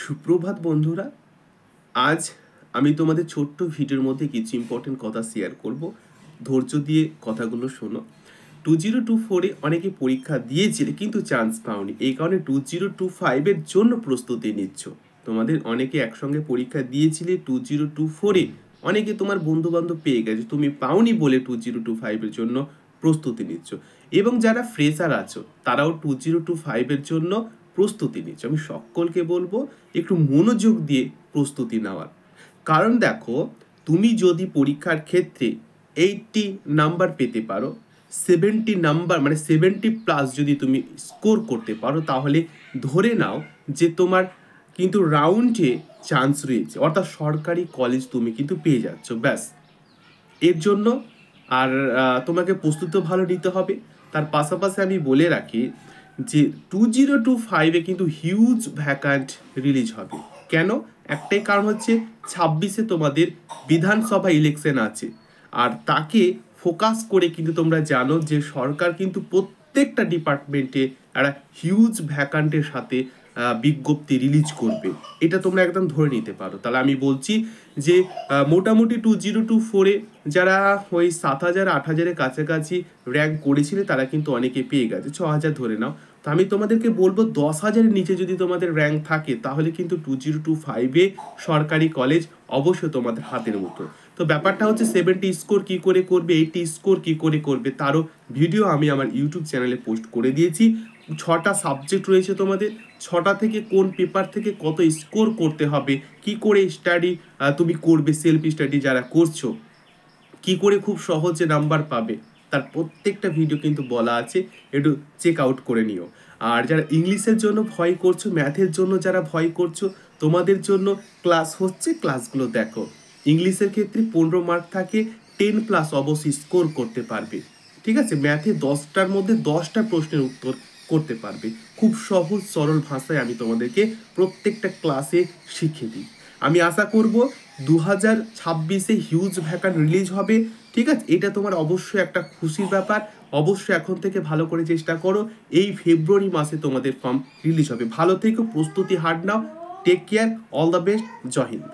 সুপ্রভাত বন্ধুরা। আজ আমি তোমাদের ছোট্ট ভিডিওর মধ্যে কিছু ইম্পর্টেন্ট কথা শেয়ার করব। ধৈর্য দিয়ে কথাগুলো শোনো। 2024-এ অনেকে পরীক্ষা দিয়েছিলে কিন্তু চান্স পাওনি, এই কারণে 2025-এর জন্য প্রস্তুতি নিচ্ছ। তোমাদের অনেকে একসঙ্গে পরীক্ষা দিয়েছিলে 2024-এ, অনেকে তোমার বন্ধুবান্ধব পেয়ে গেছে, তুমি পাওনি বলে 2025-এর জন্য প্রস্তুতি নিচ্ছ। এবং যারা ফ্রেশার আছো তারাও 2025-এর জন্য প্রস্তুতি নিচ্ছ। আমি সকলকে বলবো একটু মনোযোগ দিয়ে প্রস্তুতি নেওয়ার। কারণ দেখো, তুমি যদি পরীক্ষার ক্ষেত্রে 80 নাম্বার পেতে পারো, 70 নাম্বার মানে 70+ যদি তুমি স্কোর করতে পারো, তাহলে ধরে নাও যে তোমার কিন্তু রাউন্ডে চান্স রয়েছে, অর্থাৎ সরকারি কলেজ তুমি কিন্তু পেয়ে যাচ্ছ। ব্যাস, এর জন্য আর তোমাকে প্রস্তুতি ভালো নিতে হবে। তার পাশাপাশি আমি বলে রাখি যে 2025-এ কিন্তু হিউজ ভ্যাকান্ট রিলিজ হবে। কেন? একটাই কারণ হচ্ছে 26-এ তোমাদের বিধানসভা ইলেকশন আছে, আর তাকে ফোকাস করে কিন্তু তোমরা জানো যে সরকার কিন্তু প্রত্যেকটা ডিপার্টমেন্টে একটা হিউজ ভ্যাকান্টের সাথে বিজ্ঞপ্তি রিলিজ করবে। এটা তোমরা একদম ধরে নিতে পারো। তাহলে আমি বলছি যে মোটামুটি 2024-এ যারা ওই 7,000 8,000-এর কাছাকাছি র্যাঙ্ক করেছিলে তারা কিন্তু অনেকে পেয়ে গেছে, 6,000 ধরে নাও। তো আমি তোমাদেরকে বলবো 10,000-এর নিচে যদি তোমাদের র্যাঙ্ক থাকে তাহলে কিন্তু 2025-এ সরকারি কলেজ অবশ্যই তোমাদের হাতের মতো। তো ব্যাপারটা হচ্ছে 70 স্কোর কী করে করবে, 80 স্কোর কী করে করবে, তারও ভিডিও আমি আমার ইউটিউব চ্যানেলে পোস্ট করে দিয়েছি। 6টা সাবজেক্ট রয়েছে তোমাদের, 6টা থেকে কোন পেপার থেকে কত স্কোর করতে হবে, কি করে স্টাডি তুমি করবে, সেলফ স্টাডি যারা করছো কি করে খুব সহজে নাম্বার পাবে, তার প্রত্যেকটা ভিডিও কিন্তু বলা আছে, একটু চেক আউট করে নিও। আর যারা ইংলিশের জন্য ভয় করছো, ম্যাথের জন্য যারা ভয় করছো, তোমাদের জন্য ক্লাস হচ্ছে, ক্লাসগুলো দেখো। ইংলিশের ক্ষেত্রে 15 মার্ক থাকে, 10+ অবশ্যই স্কোর করতে পারবে। ঠিক আছে, ম্যাথে 10টার মধ্যে 10টা প্রশ্নের উত্তর করতে পারবে। খুব সহজ সরল ভাষায় আমি তোমাদেরকে প্রত্যেকটা ক্লাসে শিখিয়ে দিই। আমি আশা করব 2026-এ হিউজ ভ্যাকান্ট রিলিজ হবে। ঠিক আছে, এটা তোমার অবশ্যই একটা খুশির ব্যাপার। অবশ্যই এখন থেকে ভালো করে চেষ্টা করো, এই ফেব্রুয়ারি মাসে তোমাদের ফর্ম রিলিজ হবে। ভালো থেকো, প্রস্তুতি হার নাও। Take care, all the best, জয় হিন্দ।